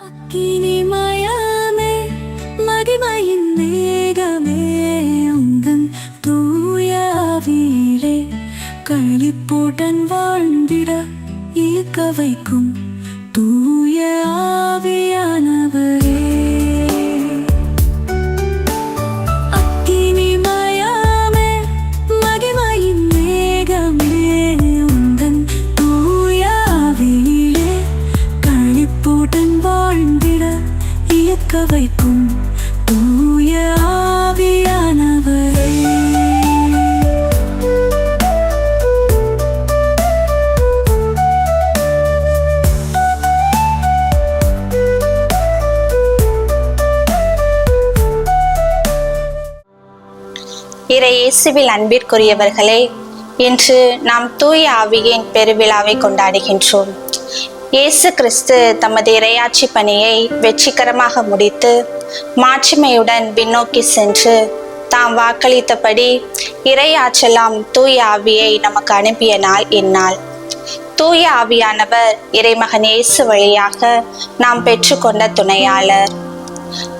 அக்கினிமயமே மகிமையின் மேகமே உந்தன் தூய ஆவியிலே களிப்புடன் வாழ்ந்திட ஈர்க்க வைக்கும் தூய ஆவியானவரே. அக்கினிமயமே மகிமையின் மேகமே உந்தன் தூய ஆவியிலே களிப்புடன் வாழ்ந்திட ஈர்க்க வைக்கும் தூய ஆவியானவரே. இறை இயேசுவில் அன்பிற்குரியவர்களே, இன்று நாம் தூய ஆவியின் பெருவிழாவை கொண்டாடுகின்றோம். இயேசு கிறிஸ்து தமது இறையாட்சி பணியை வெற்றிகரமாக முடித்து மாட்சிமையுடன் பின்னோக்கி சென்று தாம் வாக்களித்தபடி இறையாற்றலாம் தூய ஆவியை நமக்கு அனுப்பிய நாள் இந்நாள். தூய ஆவியானவர் இறைமகன் இயேசு வழியாக நாம் பெற்றுக்கொண்ட துணையாளர்.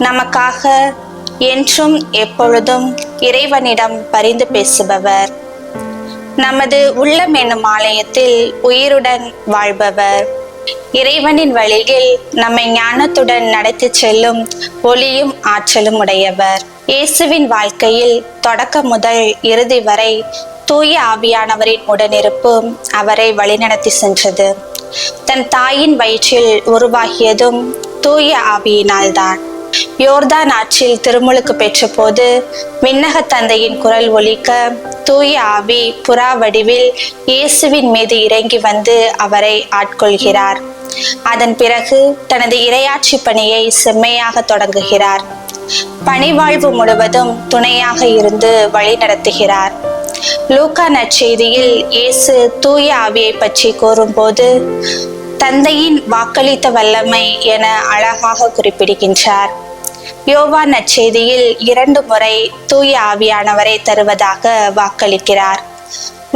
நமக்காக என்றும் எப்பொழுதும் இறைவனிடம் பரிந்து பேசுபவர். நமது உள்ளம் என்னும் ஆலயத்தில் உயிருடன் வாழ்பவர். இறைவனின் வழியில் நம்மை ஞானத்துடன் நடத்தி செல்லும் ஒளியும் ஆற்றலும் உடையவர். இயேசுவின் வாழ்க்கையில் தொடக்கம் முதல் இறுதி வரை தூய ஆவியானவரின் உடனிருப்பு அவரை வழிநடத்தி சென்றது. தன் தாயின் வயிற்றில் உருவாகியதும் தூய ஆவியினால்தான். யோர்தான் ஆற்றில் திருமுழுக்கு பெற்ற போது விண்ணக தந்தையின் குரல் ஒலிக்க தூய ஆவி புறா வடிவில் இயேசுவின் மீது இறங்கி வந்து அவரை ஆட்கொள்கிறார். அதன் பிறகு தனது இறையாட்சி பணியை செம்மையாக தொடங்குகிறார். பணிவாழ்வு முழுவதும் துணையாக இருந்து வழி நடத்துகிறார். லூக்கா நற்செய்தியில் இயேசு தூய ஆவியை பற்றி கூறும்போது தந்தையின் வாக்களித்த வல்லமை என அழகாக குறிப்பிடுகின்றார். யோவான் நற்செய்தியில் 2 முறை தூய ஆவியானவரை தருவதாக வாக்களிக்கிறார்.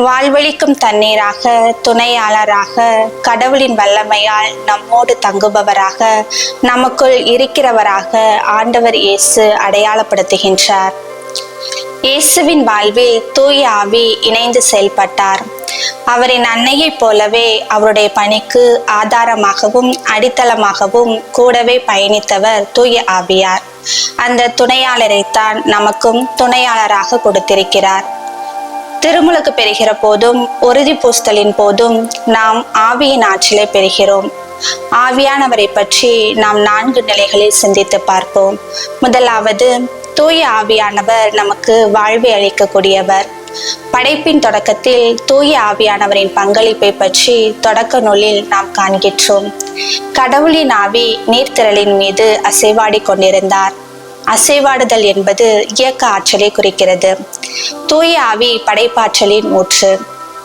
வாழ்வளிக்கும் தண்ணீராக, துணையாளராக, கடவுளின் வல்லமையால் நம்மோடு தங்குபவராக, நமக்குள் இருக்கிறவராக ஆண்டவர் இயேசு அடையாளப்படுத்துகின்றார். இயேசுவின் வாழ்வில் தூய ஆவி இணைந்து செயல்பட்டார். அவரின் அன்னையைப் போலவே அவருடைய பணிக்கு ஆதாரமாகவும் அடித்தளமாகவும் கூடவே பயணித்தவர் தூய ஆவியார். அந்த துணையாளரைத்தான் நமக்கும் துணையாளராக கொடுத்திருக்கிறார். திருமுழுக்கு பெறுகிற போதும் உறுதி பூசலின் போதும் நாம் ஆவியின் ஆற்றலை பெறுகிறோம். ஆவியானவரை பற்றி நாம் 4 நிலைகளில் சிந்தித்து பார்ப்போம். முதலாவது, தூய ஆவியானவர் நமக்கு வாழ்வை அளிக்கக்கூடியவர். படைப்பின் தொடக்கத்தில் தூய ஆவியானவரின் பங்களிப்பை பற்றி தொடக்க நூலில் நாம் காண்கின்றோம். கடவுளின் ஆவி நீர்த்திரளின் மீது அசைவாடி கொண்டிருந்தார். அசைவாடுதல் என்பது இயக்க ஆற்றலை குறிக்கிறது. தூய ஆவி படைப்பாற்றலின் ஊற்று.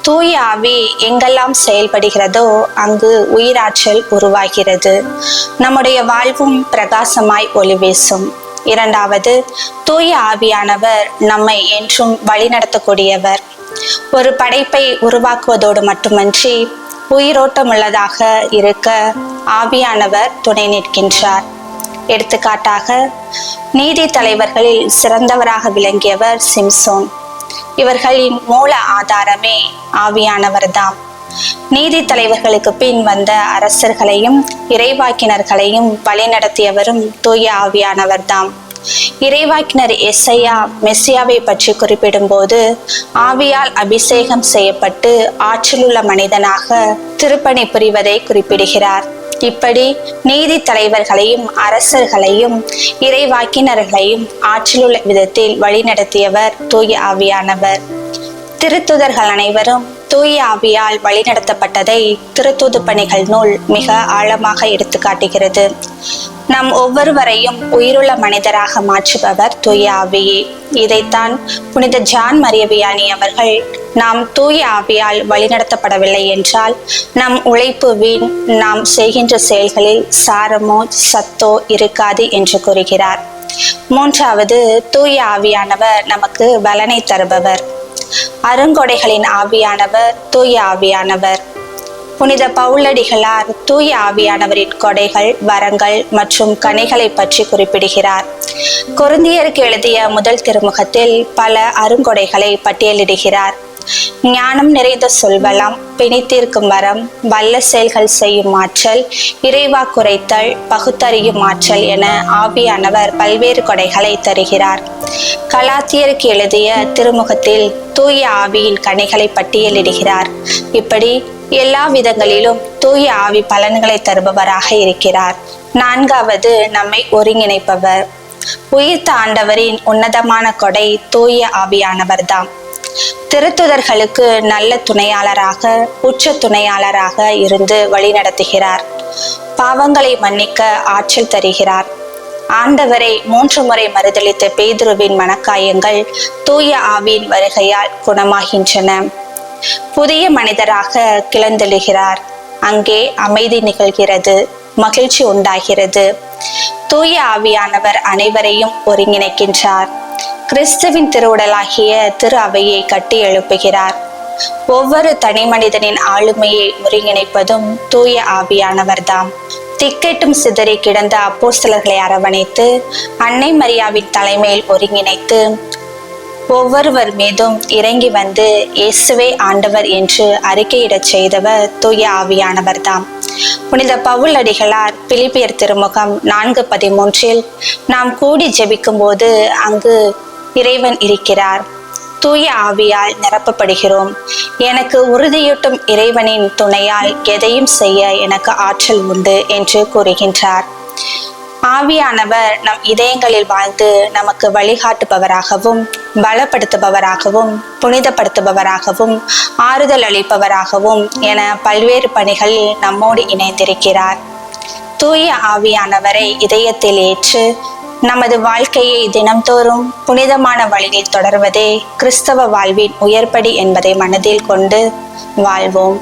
தூய ஆவி எங்கெல்லாம் செயல்படுகிறதோ அங்கு உயிராற்றல் உருவாகிறது. நம்முடைய வாழ்வும் பிரகாசமாய் ஒளி வீசும். இரண்டாவது, தூய ஆவியானவர் நம்மை என்றும் வழிநடத்தக்கூடியவர். ஒரு படைப்பை உருவாக்குவதோடு மட்டுமன்றி உயிரோட்டமுள்ளதாக இருக்க ஆவியானவர் துணை நிற்கின்றார். எடுத்துக்காட்டாக, நீதி தலைவர்களில் சிறந்தவராக விளங்கியவர் சிம்சோன். இவர்களின் மூல ஆதாரமே ஆவியானவர்தாம். நீதி தலைவர்களுக்கு பின் வந்த அரசர்களையும் இறைவாக்கினர்களையும் வழிநடத்தியவரும் தூய ஆவியானவர்தாம். இறைவாக்கினர் எசையா மெசியாவை பற்றி குறிப்பிடும்போது ஆவியால் அபிஷேகம் செய்யப்பட்டு ஆற்றலுள்ள மனிதனாக திருப்பணி புரிவதை குறிப்பிடுகிறார். இப்படி நீதி தலைவர்களையும் அரசர்களையும் இறைவாக்கினர்களையும் ஆற்றலுள்ள விதத்தில் வழிநடத்தியவர் தூய ஆவியானவர். திருத்துதர்கள் அனைவரும் தூய ஆவியால் வழிநடத்தப்பட்டதை திருத்தூது பணிகள் நூல் மிக ஆழமாக எடுத்து காட்டுகிறது. நம் ஒவ்வொருவரையும் உயிருள்ள மனிதராக மாற்றுபவர் தூய ஆவியே. இதைத்தான் புனித ஜான் மரிய வியானி அவர்கள், நாம் தூய ஆவியால் வழிநடத்தப்படவில்லை என்றால் நம் உழைப்பு வீண், நாம் செய்கின்ற செயல்களில் சாரமோ சத்தோ இருக்காது என்று கூறுகிறார். மூன்றாவது, தூய ஆவியானவர் நமக்கு பலனை தருபவர். அருங்கொடைகளின் ஆவியானவர் தூய ஆவியானவர். புனித பவுலடிகளார் தூய ஆவியானவரின் கொடைகள், வரங்கள் மற்றும் கனிகளை பற்றி குறிப்பிடுகிறார். கொரிந்தியருக்கு எழுதிய முதல் திருமுகத்தில் பல அருங்கொடைகளை பட்டியலிடுகிறார். ஞானம் நிறைந்த சொல்வளம், பிணித்தீர்க்கும் வரம், வல்ல செயல்கள் செய்யும் ஆற்றல், இறைவா குறைத்தல், பகுத்தறியும் ஆற்றல் என ஆவியானவர் பல்வேறு கொடைகளை தருகிறார். கலாத்தியருக்கு எழுதிய திருமுகத்தில் தூய ஆவியின் கனிகளை பட்டியலிடுகிறார். இப்படி எல்லா விதங்களிலும் தூய ஆவி பலன்களை தருபவராக இருக்கிறார். நான்காவது, நம்மை ஒருங்கிணைப்பவர். உயிர்த்த ஆண்டவரின் உன்னதமான கொடை தூய ஆவியானவர்தாம். திருத்துதர்களுக்கு நல்ல துணையாளராக, உச்ச துணையாளராக இருந்து வழிநடத்துகிறார். பாவங்களை மன்னிக்க ஆற்றல் தருகிறார். ஆண்டவரை 3 முறை மறுதலித்த பேதுருவின் மனக்காயங்கள் தூய ஆவியின் வருகையால் குணமாகின்றன. புதிய மனிதராக கிளந்தெழுகிறார். அங்கே அமைதி நிகழ்கிறது, மகிழ்ச்சி உண்டாகிறது. தூய ஆவியானவர் அனைவரையும் ஒருங்கிணைக்கின்றார். கிறிஸ்துவின் திருவுடலாகிய திரு அவையை கட்டி எழுப்புகிறார். ஒவ்வொரு தனி மனிதனின் ஆளுமையை ஒருங்கிணைப்பதும் தூய ஆவியானவர்தாம். திக்கெட்டும் சிதறி கிடந்த அப்போஸ்தலர்களை அரவணைத்து அன்னை மரியாவின் தலைமையில் ஒருங்கிணைத்து ஒவ்வொருவர் மீதும் இறங்கி வந்து இயேசுவே ஆண்டவர் என்று அறிக்கையிடச் செய்தவர் தூய ஆவியானவர்தாம். புனித பவுலடிகளார் பிலிப்பியர் திருமுகம் 4:13 நாம் கூடி ஜெபிக்கும் போது அங்கு இறைவன் இருக்கிறார், தூய ஆவியால் நிரப்பப்படுகிறோம், எனக்கு உறுதியூட்டும் இறைவனின் துணையால் எதையும் செய்ய எனக்கு ஆற்றல் உண்டு என்று கூறுகின்றார். ஆவியானவர் நம் இதயங்களில் வாழ்ந்து நமக்கு வழிகாட்டுபவராகவும், பலப்படுத்துபவராகவும், புனிதப்படுத்துபவராகவும், ஆறுதல் அளிப்பவராகவும் என பல்வேறு பணிகளில் நம்மோடு இணைந்திருக்கிறார். தூய ஆவியானவரை இதயத்தில் ஏற்று நமது வாழ்க்கையை தினம்தோறும் புனிதமான வழியில் தொடர்வதே கிறிஸ்தவ வாழ்வின் உயர்படி என்பதை மனதில் கொண்டு வாழ்வோம்.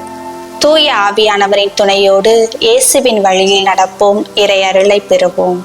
தூய ஆவியானவரின் துணையோடு இயேசுவின் வழியில் நடப்போம். இறை அருளை பெறுவோம்.